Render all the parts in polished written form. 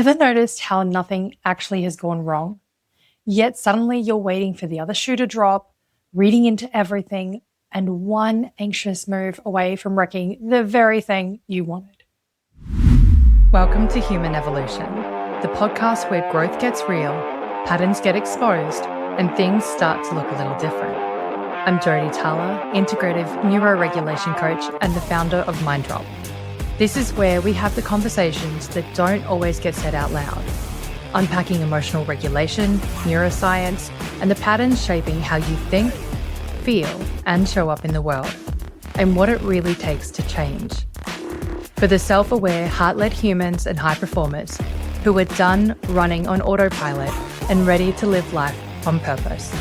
Ever noticed how nothing actually has gone wrong? Yet suddenly you're waiting for the other shoe to drop, reading into everything, and one anxious move away from wrecking the very thing you wanted. Welcome to Human Evolution, the podcast where growth gets real, patterns get exposed, and things start to look a little different. I'm Jodie Tala, integrative neuroregulation coach and the founder of MindDrop. This is where we have the conversations that don't always get said out loud, unpacking emotional regulation, neuroscience, and the patterns shaping how you think, feel, and show up in the world, and what it really takes to change. For the self-aware, heart-led humans and high performers who are done running on autopilot and ready to live life on purpose.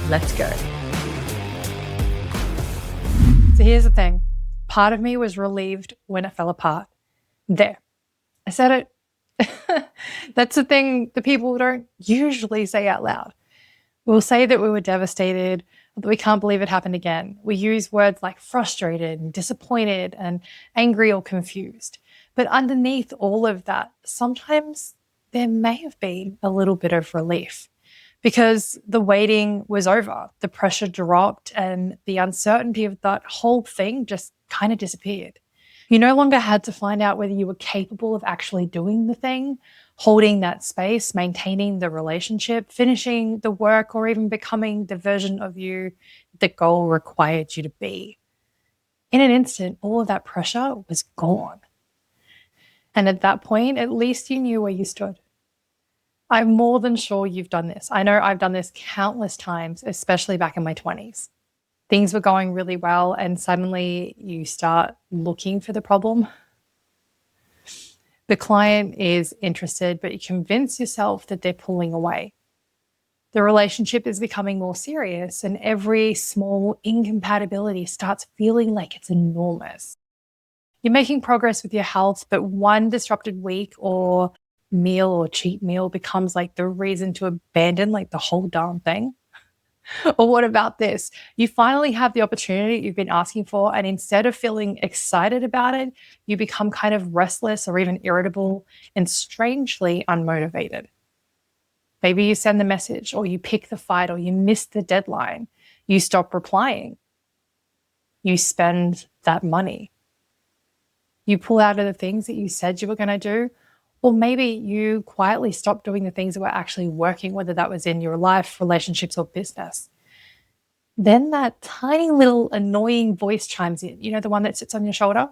Let's go. So here's the thing. Part of me was relieved when it fell apart. There. I said it. That's the thing that people don't usually say out loud. We'll say that we were devastated, or that we can't believe it happened again. We use words like frustrated and disappointed and angry or confused. But underneath all of that, sometimes there may have been a little bit of relief because the waiting was over, the pressure dropped, and the uncertainty of that whole thing just kind of disappeared. You no longer had to find out whether you were capable of actually doing the thing, holding that space, maintaining the relationship, finishing the work, or even becoming the version of you the goal required you to be. In an instant, all of that pressure was gone. And at that point, at least you knew where you stood. I'm more than sure you've done this. I know I've done this countless times, especially back in my 20s. Things were going really well, and suddenly you start looking for the problem. The client is interested, but you convince yourself that they're pulling away. The relationship is becoming more serious, and every small incompatibility starts feeling like it's enormous. You're making progress with your health, but one disrupted week or meal or cheat meal becomes like the reason to abandon like the whole darn thing. Or what about this? You finally have the opportunity you've been asking for, and instead of feeling excited about it, you become kind of restless or even irritable and strangely unmotivated. Maybe you send the message, or you pick the fight, or you miss the deadline. You stop replying. You spend that money. You pull out of the things that you said you were going to do, or maybe you quietly stop doing the things that were actually working, whether that was in your life, relationships, or business. Then that tiny little annoying voice chimes in, the one that sits on your shoulder.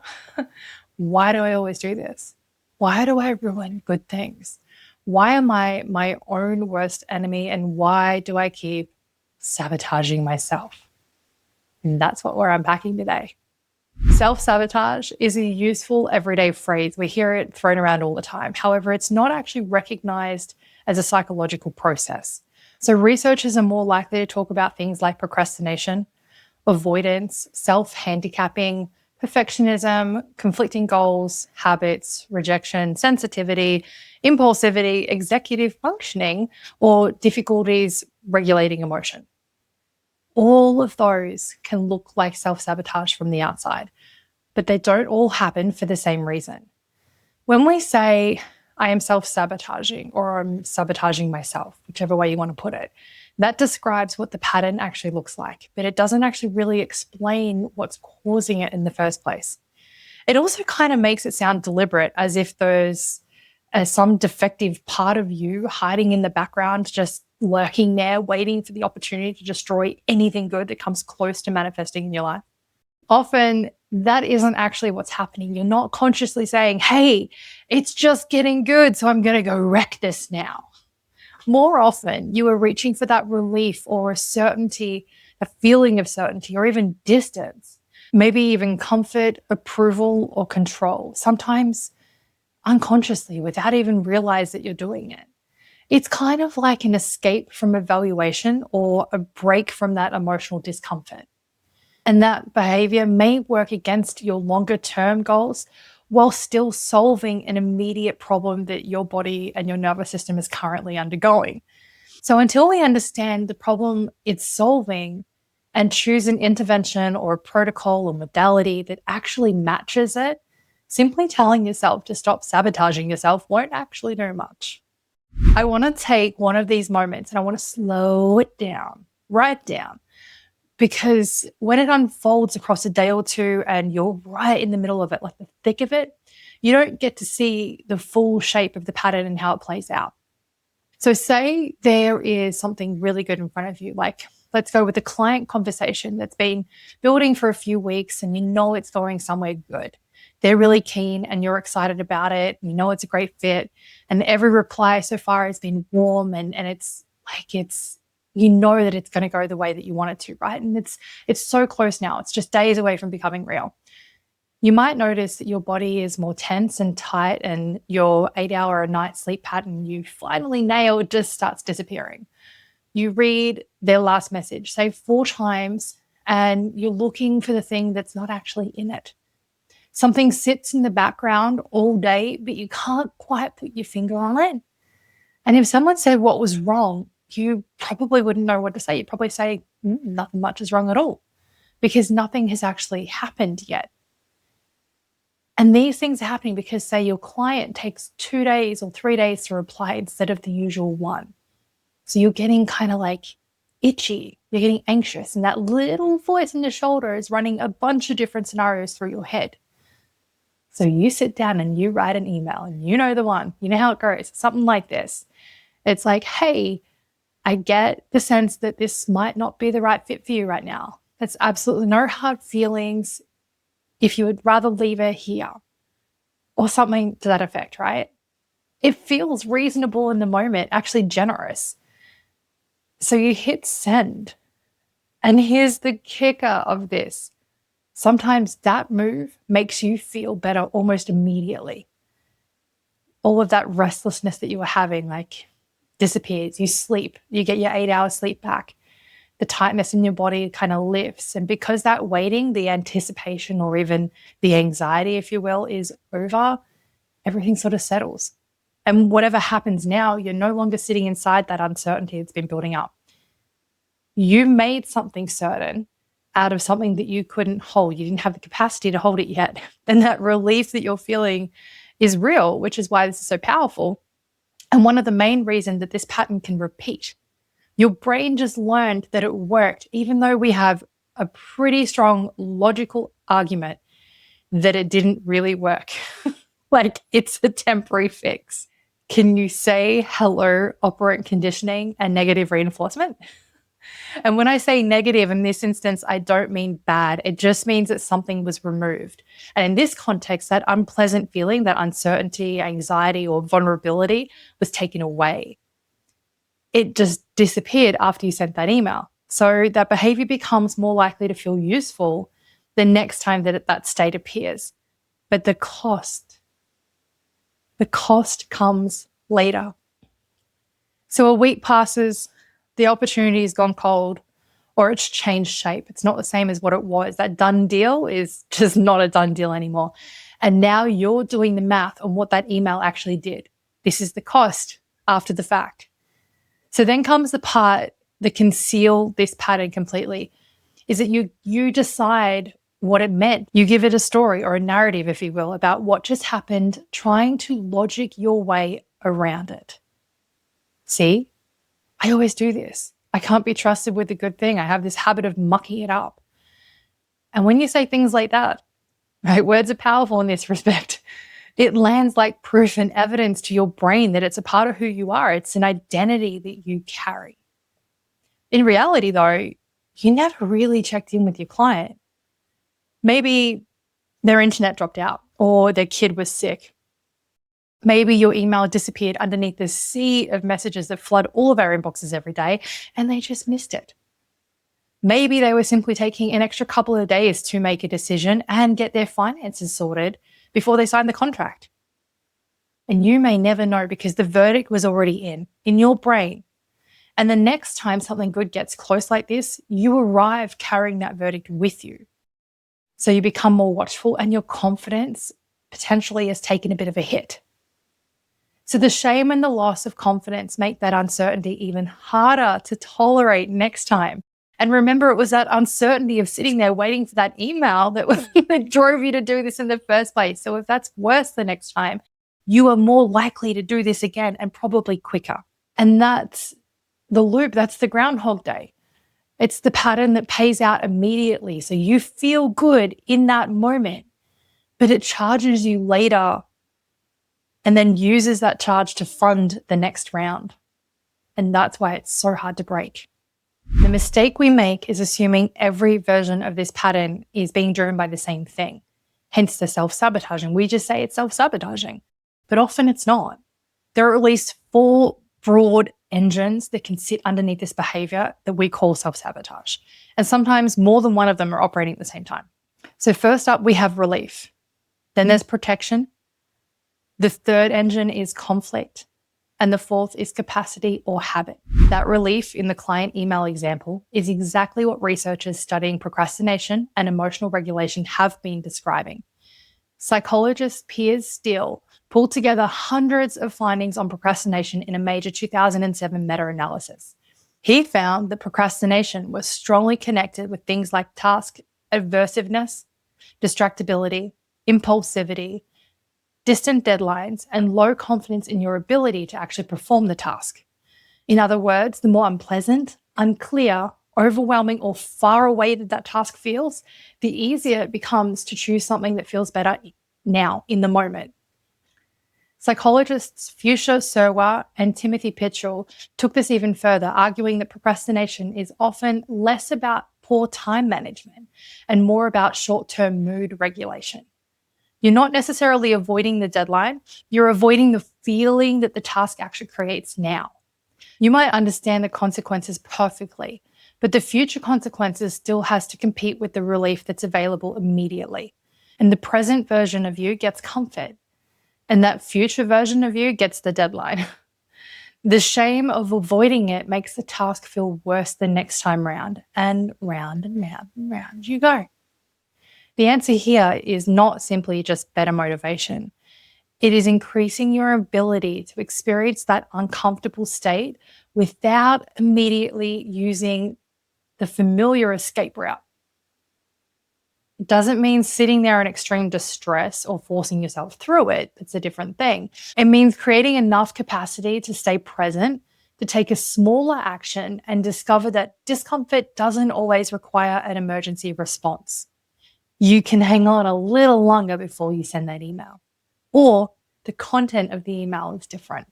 Why do I always do this? Why do I ruin good things? Why am I my own worst enemy? And why do I keep sabotaging myself? And that's what we're unpacking today. Self-sabotage is a useful everyday phrase. We hear it thrown around all the time. However, it's not actually recognized as a psychological process. So researchers are more likely to talk about things like procrastination, avoidance, self-handicapping, perfectionism, conflicting goals, habits, rejection, sensitivity, impulsivity, executive functioning, or difficulties regulating emotion. All of those can look like self-sabotage from the outside, but they don't all happen for the same reason. When we say, I am self-sabotaging or I'm sabotaging myself, whichever way you want to put it, that describes what the pattern actually looks like, but it doesn't actually really explain what's causing it in the first place. It also kind of makes it sound deliberate, as if there's some defective part of you hiding in the background, just lurking there, waiting for the opportunity to destroy anything good that comes close to manifesting in your life. Often, that isn't actually what's happening. You're not consciously saying, hey, it's just getting good, so I'm going to go wreck this now. More often, you are reaching for that relief or a certainty, a feeling of certainty, or even distance, maybe even comfort, approval, or control, sometimes unconsciously without even realize that you're doing it. It's kind of like an escape from evaluation or a break from that emotional discomfort. And that behavior may work against your longer term goals while still solving an immediate problem that your body and your nervous system is currently undergoing. So until we understand the problem it's solving and choose an intervention or a protocol or modality that actually matches it, Simply telling yourself to stop sabotaging yourself won't actually do much. I want to take one of these moments and I want to slow it down, write down, because when it unfolds across a day or two and you're right in the middle of it, like the thick of it, you don't get to see the full shape of the pattern and how it plays out. So say there is something really good in front of you, like let's go with a client conversation that's been building for a few weeks and you know it's going somewhere good. They're really keen and you're excited about it. You know it's a great fit. And every reply so far has been warm and it's like you know that it's going to go the way that you want it to, right? And it's so close now. It's just days away from becoming real. You might notice that your body is more tense and tight and your 8-hour a night sleep pattern you finally nailed just starts disappearing. You read their last message, say 4 times, and you're looking for the thing that's not actually in it. Something sits in the background all day, but you can't quite put your finger on it. And if someone said what was wrong, you probably wouldn't know what to say. You'd probably say, nothing much is wrong at all, because nothing has actually happened yet. And these things are happening because, say, your client takes 2 days or 3 days to reply instead of the usual one. So you're getting kind of like itchy, you're getting anxious, and that little voice in your shoulder is running a bunch of different scenarios through your head. So you sit down and you write an email, and you know the one, you know how it goes, something like this. It's like, hey, I get the sense that this might not be the right fit for you right now. That's absolutely no hard feelings. If you would rather leave it here, or something to that effect, right? It feels reasonable in the moment, actually generous. So you hit send. And here's the kicker of this. Sometimes that move makes you feel better almost immediately. All of that restlessness that you were having, like, disappears. You sleep, you get your 8 hours sleep back. The tightness in your body kind of lifts. And because that waiting, the anticipation or even the anxiety, if you will, is over, everything sort of settles. And whatever happens now, you're no longer sitting inside that uncertainty that's been building up. You made something certain out of something that you couldn't hold. You didn't have the capacity to hold it yet. And that relief that you're feeling is real, which is why this is so powerful. And one of the main reasons that this pattern can repeat. Your brain just learned that it worked, even though we have a pretty strong logical argument that it didn't really work. Like, it's a temporary fix. Can you say hello, operant conditioning and negative reinforcement? And when I say negative in this instance, I don't mean bad. It just means that something was removed. And in this context, that unpleasant feeling, that uncertainty, anxiety, or vulnerability was taken away. It just disappeared after you sent that email. So that behavior becomes more likely to feel useful the next time that that state appears. But the cost comes later. So a week passes, the opportunity has gone cold, or it's changed shape. It's not the same as what it was. That done deal is just not a done deal anymore. And now you're doing the math on what that email actually did. This is the cost after the fact. So then comes the part that can seal this pattern completely, is that you decide what it meant. You give it a story or a narrative, if you will, about what just happened, trying to logic your way around it. See, I always do this. I can't be trusted with a good thing. I have this habit of mucking it up. And when you say things like that, right, words are powerful in this respect. It lands like proof and evidence to your brain that it's a part of who you are. It's an identity that you carry. In reality, though, you never really checked in with your client. Maybe their internet dropped out or their kid was sick. Maybe your email disappeared underneath the sea of messages that flood all of our inboxes every day and they just missed it. Maybe they were simply taking an extra couple of days to make a decision and get their finances sorted before they signed the contract. And you may never know because the verdict was already in your brain. And the next time something good gets close like this, you arrive carrying that verdict with you. So you become more watchful and your confidence potentially has taken a bit of a hit. So the shame and the loss of confidence make that uncertainty even harder to tolerate next time. And remember, it was that uncertainty of sitting there waiting for that email that, that drove you to do this in the first place. So if that's worse the next time, you are more likely to do this again and probably quicker. And that's the loop. That's the Groundhog Day. It's the pattern that pays out immediately. So you feel good in that moment, but it charges you later and then uses that charge to fund the next round. And that's why it's so hard to break. The mistake we make is assuming every version of this pattern is being driven by the same thing, hence the self-sabotaging. We just say it's self-sabotaging, but often it's not. There are at least 4 broad engines that can sit underneath this behavior that we call self-sabotage. And sometimes more than one of them are operating at the same time. So first up, we have relief. Then there's protection. The third engine is conflict. And the fourth is capacity or habit. That relief in the client email example is exactly what researchers studying procrastination and emotional regulation have been describing. Psychologist Piers Steele pulled together hundreds of findings on procrastination in a major 2007 meta-analysis. He found that procrastination was strongly connected with things like task aversiveness, distractibility, impulsivity, distant deadlines, and low confidence in your ability to actually perform the task. In other words, the more unpleasant, unclear, overwhelming, or far away that task feels, the easier it becomes to choose something that feels better now, in the moment. Psychologists Fuchsia Serwa and Timothy Pitchell took this even further, arguing that procrastination is often less about poor time management and more about short-term mood regulation. You're not necessarily avoiding the deadline, you're avoiding the feeling that the task actually creates now. You might understand the consequences perfectly, but the future consequences still has to compete with the relief that's available immediately. And the present version of you gets comfort, and that future version of you gets the deadline. The shame of avoiding it makes the task feel worse the next time round, and round and round and round you go. The answer here is not simply just better motivation. It is increasing your ability to experience that uncomfortable state without immediately using the familiar escape route. It doesn't mean sitting there in extreme distress or forcing yourself through it. It's a different thing. It means creating enough capacity to stay present, to take a smaller action and discover that discomfort doesn't always require an emergency response. You can hang on a little longer before you send that email. Or the content of the email is different.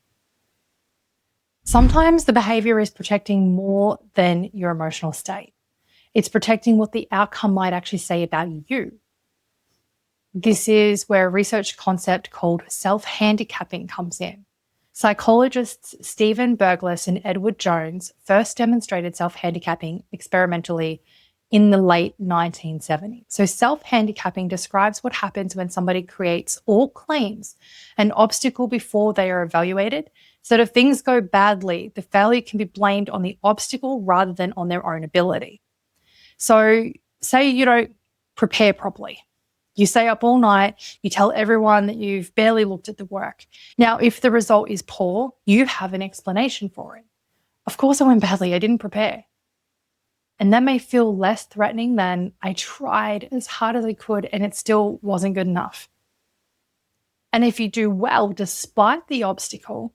Sometimes the behavior is protecting more than your emotional state. It's protecting what the outcome might actually say about you. This is where a research concept called self-handicapping comes in. Psychologists Stephen Berglas and Edward Jones first demonstrated self-handicapping experimentally in the late 1970s. So self-handicapping describes what happens when somebody creates or claims an obstacle before they are evaluated, so that if things go badly, the failure can be blamed on the obstacle rather than on their own ability. So say you don't prepare properly. You stay up all night, you tell everyone that you've barely looked at the work. Now, if the result is poor, you have an explanation for it. Of course I went badly, I didn't prepare. And that may feel less threatening than I tried as hard as I could and it still wasn't good enough. And if you do well despite the obstacle,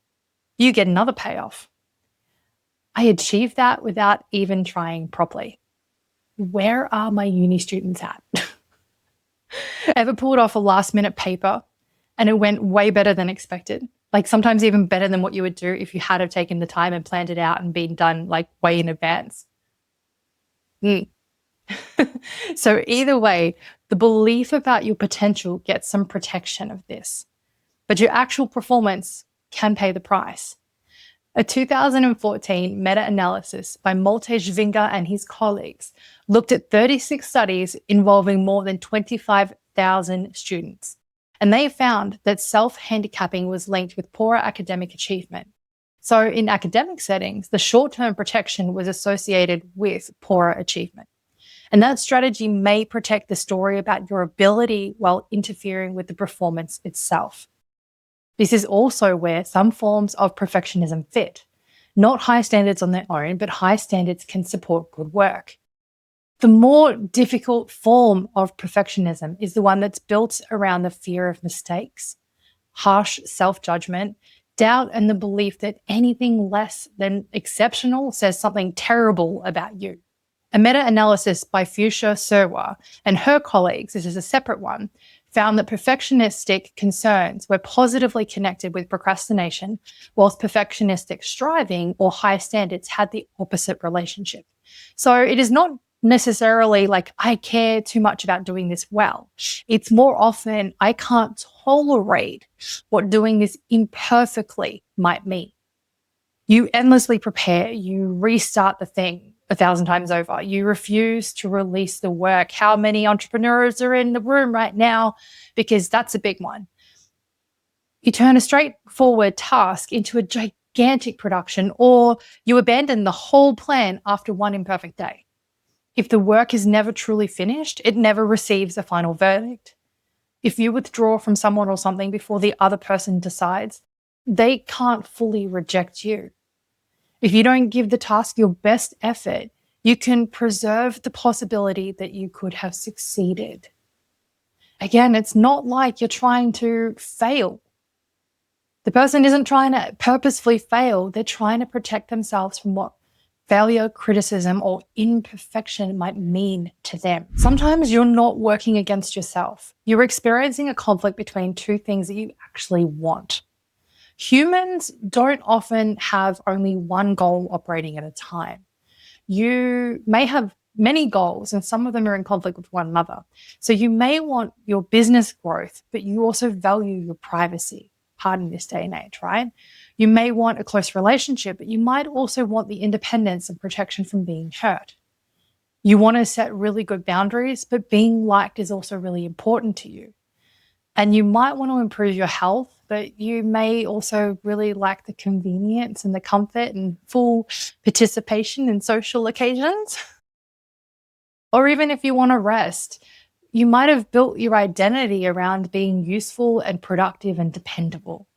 you get another payoff. I achieved that without even trying properly. Where are my uni students at? Ever pulled off a last minute paper and it went way better than expected? Like sometimes even better than what you would do if you had have taken the time and planned it out and been done like way in advance. So either way, the belief about your potential gets some protection of this, but your actual performance can pay the price. A 2014 meta-analysis by Malte Schwinger and his colleagues looked at 36 studies involving more than 25,000 students, and they found that self-handicapping was linked with poorer academic achievement. So in academic settings, the short-term protection was associated with poorer achievement. And that strategy may protect the story about your ability while interfering with the performance itself. This is also where some forms of perfectionism fit. Not high standards on their own, but high standards can support good work. The more difficult form of perfectionism is the one that's built around the fear of mistakes, harsh self-judgment, doubt, and the belief that anything less than exceptional says something terrible about you. A meta-analysis by Fuchsia Serwa and her colleagues, this is a separate one, found that perfectionistic concerns were positively connected with procrastination, whilst perfectionistic striving or high standards had the opposite relationship. So it is not necessarily like I care too much about doing this well. It's more often I can't tolerate what doing this imperfectly might mean. You endlessly prepare, you restart the thing 1,000 times over. You refuse to release the work. How many entrepreneurs are in the room right now? Because that's a big one. You turn a straightforward task into a gigantic production, or you abandon the whole plan after one imperfect day. If the work is never truly finished, it never receives a final verdict. If you withdraw from someone or something before the other person decides, they can't fully reject you. If you don't give the task your best effort, you can preserve the possibility that you could have succeeded. Again, it's not like you're trying to fail. The person isn't trying to purposefully fail. They're trying to protect themselves from what failure, criticism, or imperfection might mean to them. Sometimes you're not working against yourself. You're experiencing a conflict between two things that you actually want. Humans don't often have only one goal operating at a time. You may have many goals, and some of them are in conflict with one another. So you may want your business growth, but you also value your privacy. Hard in this day and age, right? You may want a close relationship, but you might also want the independence and protection from being hurt. You want to set really good boundaries, but being liked is also really important to you. And you might want to improve your health, but you may also really like the convenience and the comfort and full participation in social occasions. Or even if you want to rest, you might have built your identity around being useful and productive and dependable.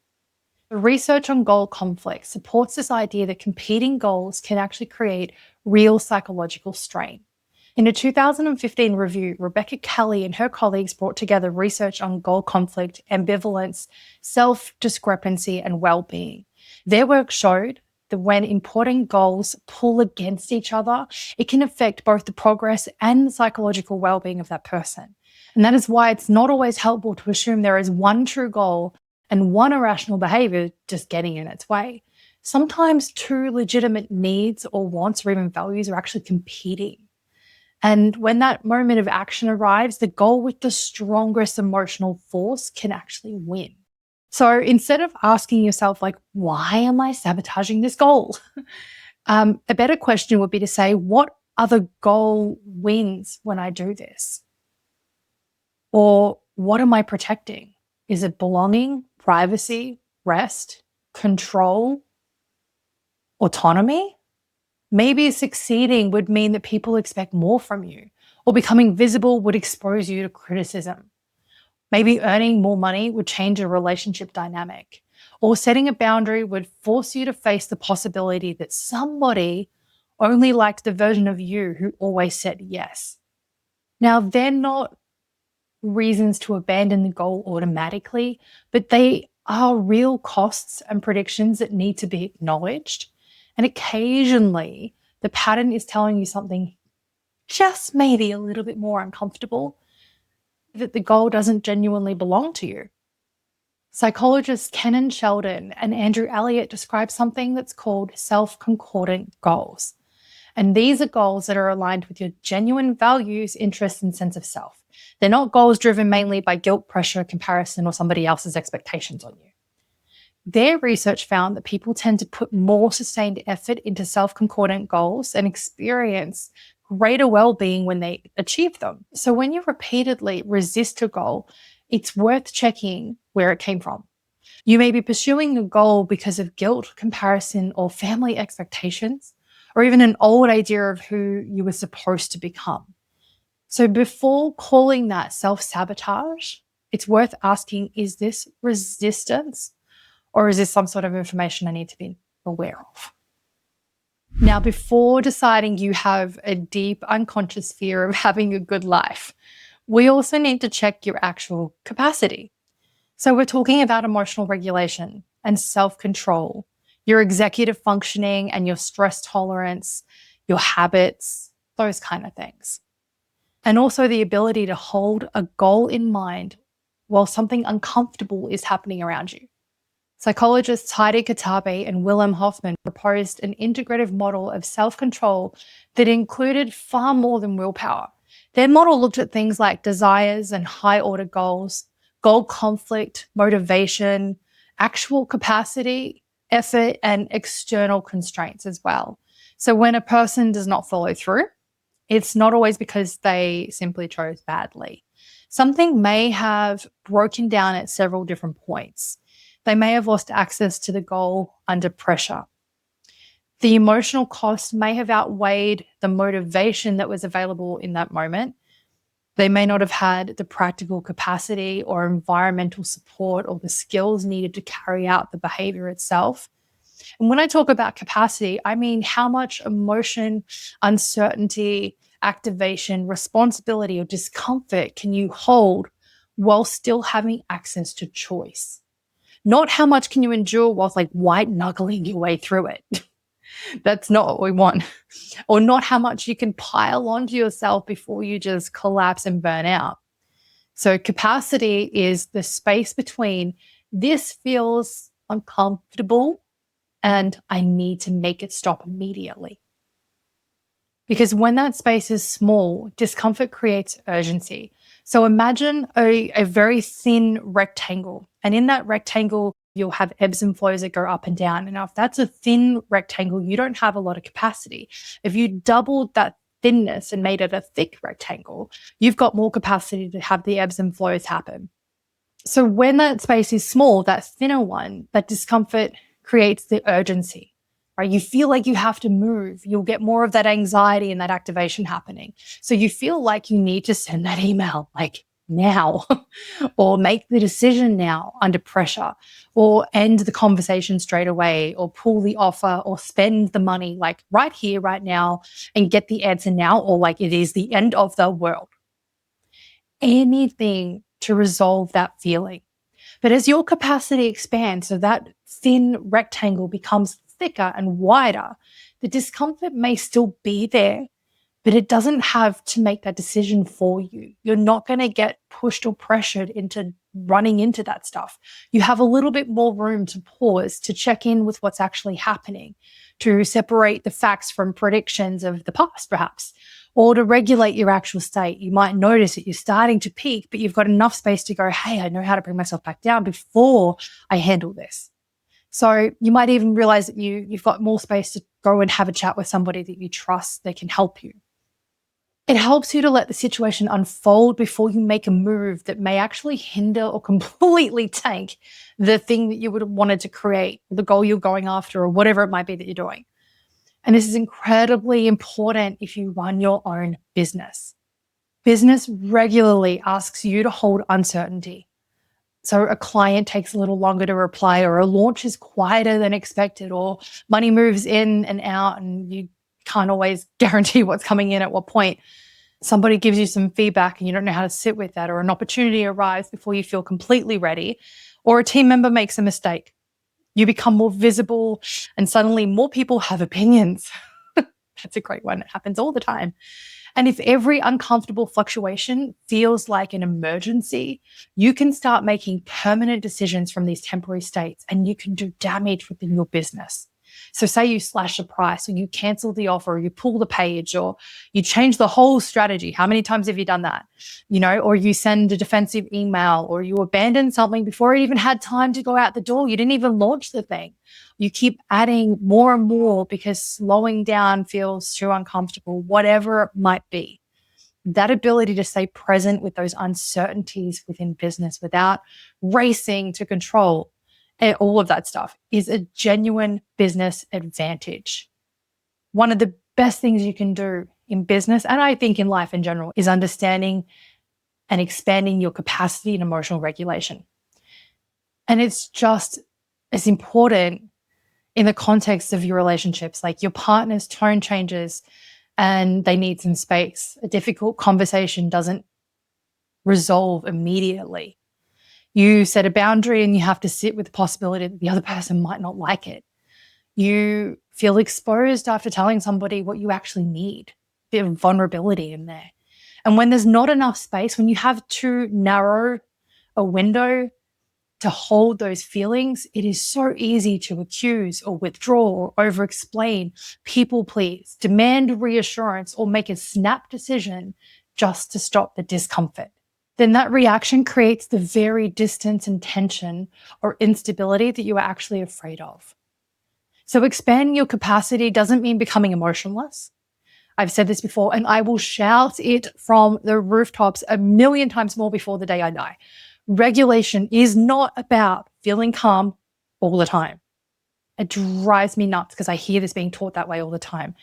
The research on goal conflict supports this idea that competing goals can actually create real psychological strain. In a 2015 review, Rebecca Kelly and her colleagues brought together research on goal conflict, ambivalence, self-discrepancy, and well-being. Their work showed that when important goals pull against each other, it can affect both the progress and the psychological well-being of that person. And that is why it's not always helpful to assume there is one true goal and one irrational behavior just getting in its way. Sometimes two legitimate needs or wants or even values are actually competing. And when that moment of action arrives, the goal with the strongest emotional force can actually win. So instead of asking yourself, like, why am I sabotaging this goal? A better question would be to say, what other goal wins when I do this? Or what am I protecting? Is it belonging, privacy, rest, control, autonomy? Maybe succeeding would mean that people expect more from you, or becoming visible would expose you to criticism. Maybe earning more money would change a relationship dynamic, or setting a boundary would force you to face the possibility that somebody only liked the version of you who always said yes. Now, they're not reasons to abandon the goal automatically, but they are real costs and predictions that need to be acknowledged. And occasionally, the pattern is telling you something just maybe a little bit more uncomfortable, that the goal doesn't genuinely belong to you. Psychologists Kenan Sheldon and Andrew Elliott describe something that's called self-concordant goals. And these are goals that are aligned with your genuine values, interests, and sense of self. They're not goals driven mainly by guilt, pressure, comparison, or somebody else's expectations on you. Their research found that people tend to put more sustained effort into self-concordant goals and experience greater well-being when they achieve them. So when you repeatedly resist a goal, it's worth checking where it came from. You may be pursuing a goal because of guilt, comparison, or family expectations, or even an old idea of who you were supposed to become. So before calling that self-sabotage, it's worth asking, is this resistance, or is this some sort of information I need to be aware of? Now, before deciding you have a deep unconscious fear of having a good life, we also need to check your actual capacity. So we're talking about emotional regulation and self-control, your executive functioning and your stress tolerance, your habits, those kind of things. And also the ability to hold a goal in mind while something uncomfortable is happening around you. Psychologists Heidi Katabe and Willem Hoffman proposed an integrative model of self-control that included far more than willpower. Their model looked at things like desires and high-order goals, goal conflict, motivation, actual capacity, effort, and external constraints as well. So when a person does not follow through, it's not always because they simply chose badly. Something may have broken down at several different points. They may have lost access to the goal under pressure. The emotional cost may have outweighed the motivation that was available in that moment. They may not have had the practical capacity or environmental support or the skills needed to carry out the behavior itself. And when I talk about capacity, I mean how much emotion, uncertainty, activation, responsibility, or discomfort can you hold while still having access to choice? Not how much can you endure whilst like white knuckling your way through it. That's not what we want. Or not how much you can pile onto yourself before you just collapse and burn out. So capacity is the space between this feels uncomfortable and I need to make it stop immediately. Because when that space is small, discomfort creates urgency. So imagine a very thin rectangle. And in that rectangle, you'll have ebbs and flows that go up and down. And now if that's a thin rectangle, you don't have a lot of capacity. If you doubled that thinness and made it a thick rectangle, you've got more capacity to have the ebbs and flows happen. So when that space is small, that thinner one, that discomfort creates the urgency. Right? You feel like you have to move. You'll get more of that anxiety and that activation happening. So you feel like you need to send that email like now or make the decision now under pressure or end the conversation straight away or pull the offer or spend the money like right here, right now and get the answer now or like it is the end of the world. Anything to resolve that feeling. But as your capacity expands, so that thin rectangle becomes thicker and wider, the discomfort may still be there, but it doesn't have to make that decision for you. You're not going to get pushed or pressured into running into that stuff. You have a little bit more room to pause, to check in with what's actually happening, to separate the facts from predictions of the past, perhaps, or to regulate your actual state. You might notice that you're starting to peak, but you've got enough space to go, hey, I know how to bring myself back down before I handle this. So you might even realize that you've got more space to go and have a chat with somebody that you trust that can help you. It helps you to let the situation unfold before you make a move that may actually hinder or completely tank the thing that you would have wanted to create, the goal you're going after, or whatever it might be that you're doing. And this is incredibly important if you run your own business. Business regularly asks you to hold uncertainty. So a client takes a little longer to reply, or a launch is quieter than expected, or money moves in and out and you can't always guarantee what's coming in at what point. Somebody gives you some feedback and you don't know how to sit with that, or an opportunity arrives before you feel completely ready, or a team member makes a mistake. You become more visible and suddenly more people have opinions. That's a great one. It happens all the time. And if every uncomfortable fluctuation feels like an emergency, you can start making permanent decisions from these temporary states and you can do damage within your business. So say you slash the price or you cancel the offer or you pull the page or you change the whole strategy. How many times have you done that? Or you send a defensive email or you abandon something before it even had time to go out the door. You didn't even launch the thing. You keep adding more and more because slowing down feels too uncomfortable, whatever it might be. That ability to stay present with those uncertainties within business without racing to control all of that stuff is a genuine business advantage. One of the best things you can do in business, and I think in life in general, is understanding and expanding your capacity in emotional regulation. And it's just as important in the context of your relationships, like your partner's tone changes and they need some space. A difficult conversation doesn't resolve immediately. You set a boundary and you have to sit with the possibility that the other person might not like it. You feel exposed after telling somebody what you actually need. A bit of vulnerability in there. And when there's not enough space, when you have too narrow a window to hold those feelings, it is so easy to accuse or withdraw or over-explain, people please, demand reassurance, or make a snap decision just to stop the discomfort. Then that reaction creates the very distance and tension or instability that you are actually afraid of. So expanding your capacity doesn't mean becoming emotionless. I've said this before, and I will shout it from the rooftops a million times more before the day I die. Regulation is not about feeling calm all the time. It drives me nuts because I hear this being taught that way all the time.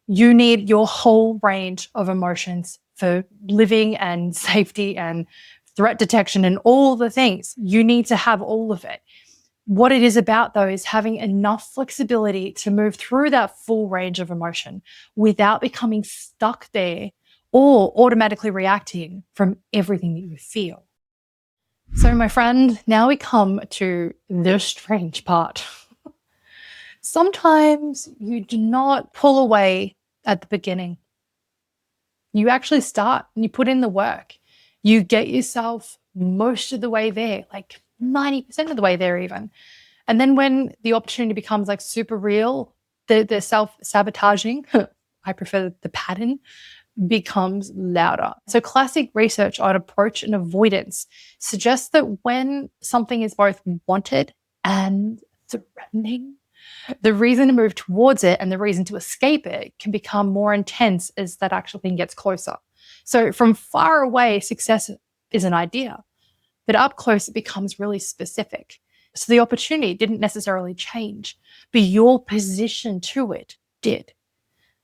You need your whole range of emotions for living and safety and threat detection and all the things. You need to have all of it. What it is about, though, is having enough flexibility to move through that full range of emotion without becoming stuck there or automatically reacting from everything that you feel. So, my friend, now we come to the strange part. Sometimes you do not pull away at the beginning. You actually start and you put in the work. You get yourself most of the way there, like 90% of the way there even. And then when the opportunity becomes like super real, the self-sabotaging, I prefer the pattern, becomes louder. So classic research on approach and avoidance suggests that when something is both wanted and threatening, the reason to move towards it and the reason to escape it can become more intense as that actual thing gets closer. So from far away, success is an idea, but up close, it becomes really specific. So the opportunity didn't necessarily change, but your position to it did.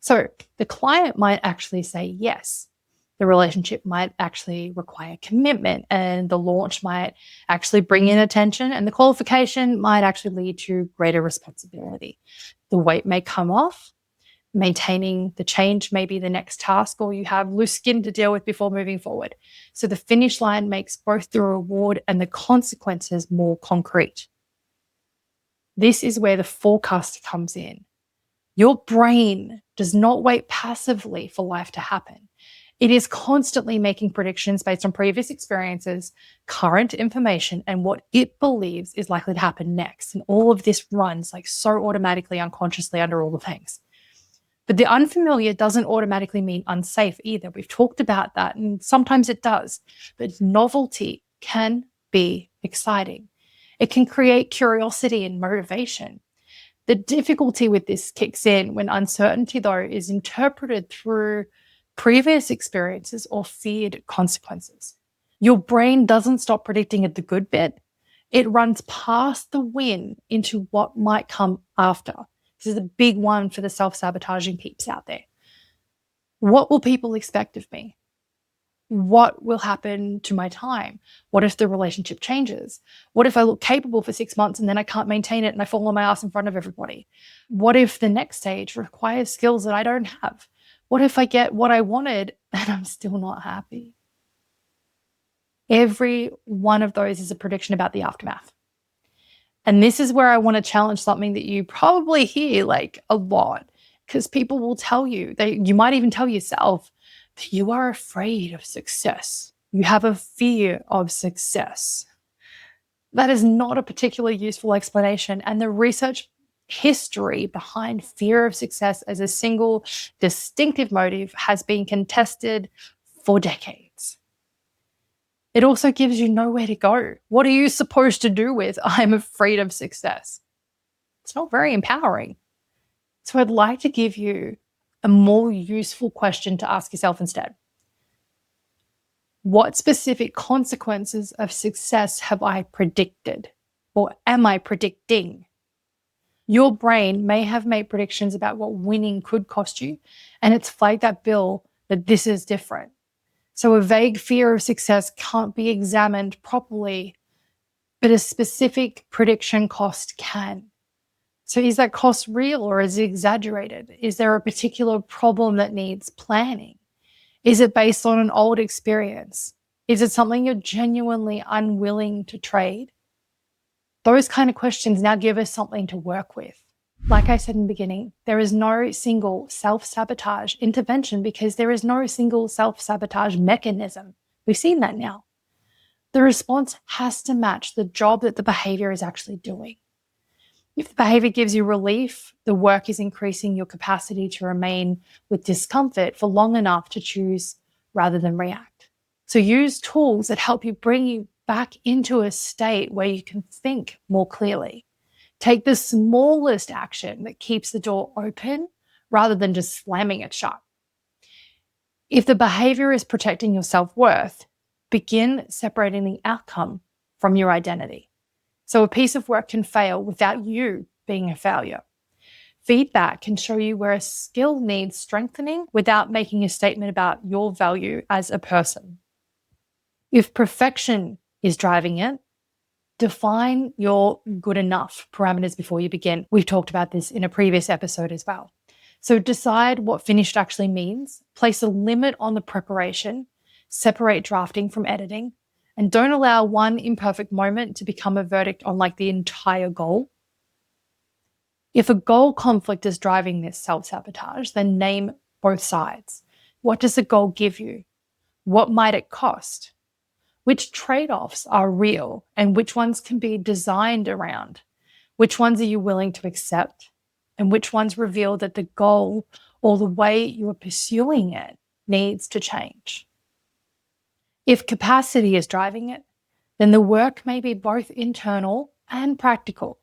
So the client might actually say yes. The relationship might actually require commitment, and the launch might actually bring in attention, and the qualification might actually lead to greater responsibility. The weight may come off. Maintaining the change may be the next task, or you have loose skin to deal with before moving forward. So the finish line makes both the reward and the consequences more concrete. This is where the forecast comes in. Your brain does not wait passively for life to happen. It is constantly making predictions based on previous experiences, current information, and what it believes is likely to happen next. And all of this runs like so automatically, unconsciously under all the things. But the unfamiliar doesn't automatically mean unsafe either. We've talked about that, and sometimes it does. But novelty can be exciting. It can create curiosity and motivation. The difficulty with this kicks in when uncertainty, though, is interpreted through previous experiences or feared consequences. Your brain doesn't stop predicting at the good bit. It runs past the win into what might come after. This is a big one for the self-sabotaging peeps out there. What will people expect of me? What will happen to my time? What if the relationship changes? What if I look capable for 6 months and then I can't maintain it and I fall on my ass in front of everybody? What if the next stage requires skills that I don't have? What if I get what I wanted and I'm still not happy? Every one of those is a prediction about the aftermath. And this is where I want to challenge something that you probably hear like a lot, because people will tell you, you might even tell yourself, that you are afraid of success. You have a fear of success. That is not a particularly useful explanation. And the research history behind fear of success as a single distinctive motive has been contested for decades. It also gives you nowhere to go. What are you supposed to do with "I'm afraid of success"? It's not very empowering. So I'd like to give you a more useful question to ask yourself instead. What specific consequences of success have I predicted, or am I predicting? Your brain may have made predictions about what winning could cost you, and it's flagged that bill that this is different. So a vague fear of success can't be examined properly, but a specific prediction cost can. So is that cost real or is it exaggerated? Is there a particular problem that needs planning? Is it based on an old experience? Is it something you're genuinely unwilling to trade? Those kind of questions now give us something to work with. Like I said in the beginning, there is no single self-sabotage intervention because there is no single self-sabotage mechanism. We've seen that now. The response has to match the job that the behavior is actually doing. If the behavior gives you relief, the work is increasing your capacity to remain with discomfort for long enough to choose rather than react. So use tools that help you bring you back into a state where you can think more clearly. Take the smallest action that keeps the door open rather than just slamming it shut. If the behavior is protecting your self-worth, begin separating the outcome from your identity. So a piece of work can fail without you being a failure. Feedback can show you where a skill needs strengthening without making a statement about your value as a person. If perfection is driving it, define your good enough parameters before you begin. We've talked about this in a previous episode as well. So decide what finished actually means, place a limit on the preparation, separate drafting from editing, and don't allow one imperfect moment to become a verdict on like the entire goal. If a goal conflict is driving this self-sabotage, then name both sides. What does the goal give you? What might it cost? Which trade-offs are real and which ones can be designed around? Which ones are you willing to accept? And which ones reveal that the goal or the way you are pursuing it needs to change? If capacity is driving it, then the work may be both internal and practical.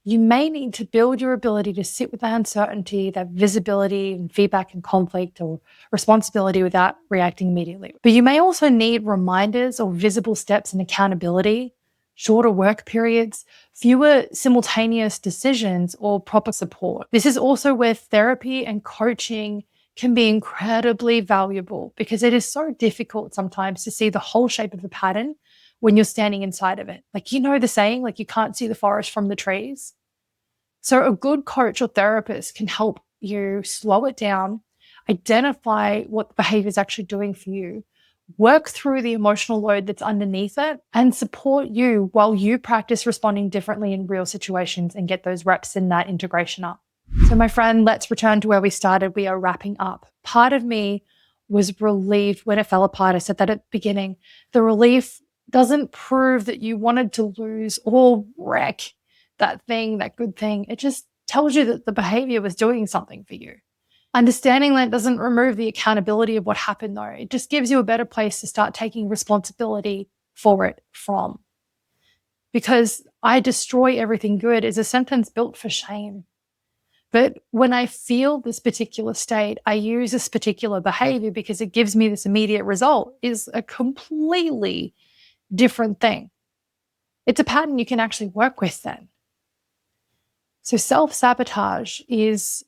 You may need to build your ability to sit with that uncertainty, that visibility and feedback and conflict or responsibility without reacting immediately. But you may also need reminders or visible steps and accountability, shorter work periods, fewer simultaneous decisions, or proper support. This is also where therapy and coaching can be incredibly valuable because it is so difficult sometimes to see the whole shape of a pattern when you're standing inside of it. Like, you know the saying, like you can't see the forest from the trees. So a good coach or therapist can help you slow it down, identify what the behavior is actually doing for you, work through the emotional load that's underneath it, and support you while you practice responding differently in real situations and get those reps in that integration up. So my friend, let's return to where we started. We are wrapping up. Part of me was relieved when it fell apart. I said that at the beginning. The relief doesn't prove that you wanted to lose or wreck that thing, that good thing. It just tells you that the behavior was doing something for you. Understanding that doesn't remove the accountability of what happened, though. It just gives you a better place to start taking responsibility for it from. Because I destroy everything good is a sentence built for shame. But when I feel this particular state, I use this particular behavior because it gives me this immediate result is a completely different thing. It's a pattern you can actually work with then. So self-sabotage is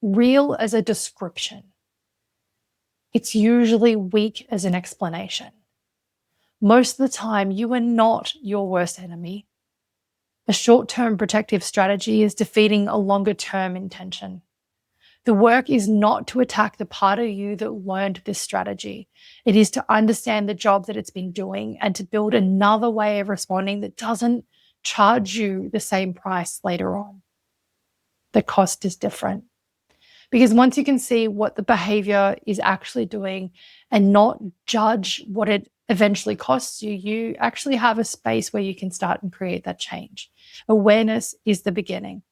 real as a description. It's usually weak as an explanation. Most of the time, you are not your worst enemy. A short-term protective strategy is defeating a longer-term intention. The work is not to attack the part of you that learned this strategy. It is to understand the job that it's been doing and to build another way of responding that doesn't charge you the same price later on. The cost is different. Because once you can see what the behavior is actually doing and not judge what it eventually costs you, you actually have a space where you can start and create that change. Awareness is the beginning.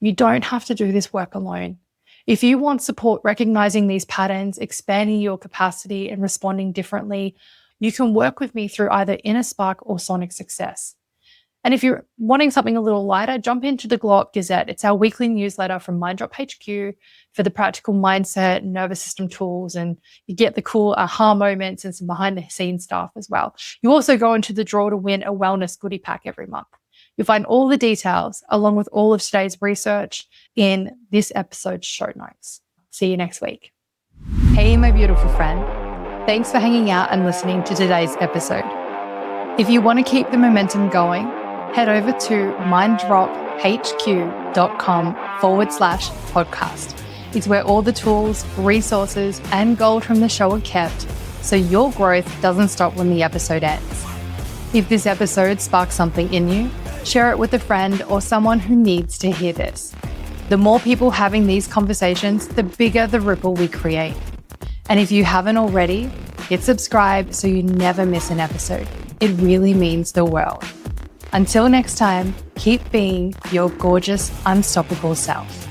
You don't have to do this work alone. If you want support recognizing these patterns, expanding your capacity and responding differently, you can work with me through either Inner Spark or Sonic Success. And if you're wanting something a little lighter, jump into the Glow Up Gazette. It's our weekly newsletter from Mind Drop HQ for the practical mindset and nervous system tools. And you get the cool aha moments and some behind the scenes stuff as well. You also go into the draw to win a wellness goodie pack every month. You'll find all the details along with all of today's research in this episode's show notes. See you next week. Hey, my beautiful friend. Thanks for hanging out and listening to today's episode. If you want to keep the momentum going, head over to minddrophq.com/podcast. It's where all the tools, resources, and gold from the show are kept, so your growth doesn't stop when the episode ends. If this episode sparks something in you, share it with a friend or someone who needs to hear this. The more people having these conversations, the bigger the ripple we create. And if you haven't already, hit subscribe so you never miss an episode. It really means the world. Until next time, keep being your gorgeous, unstoppable self.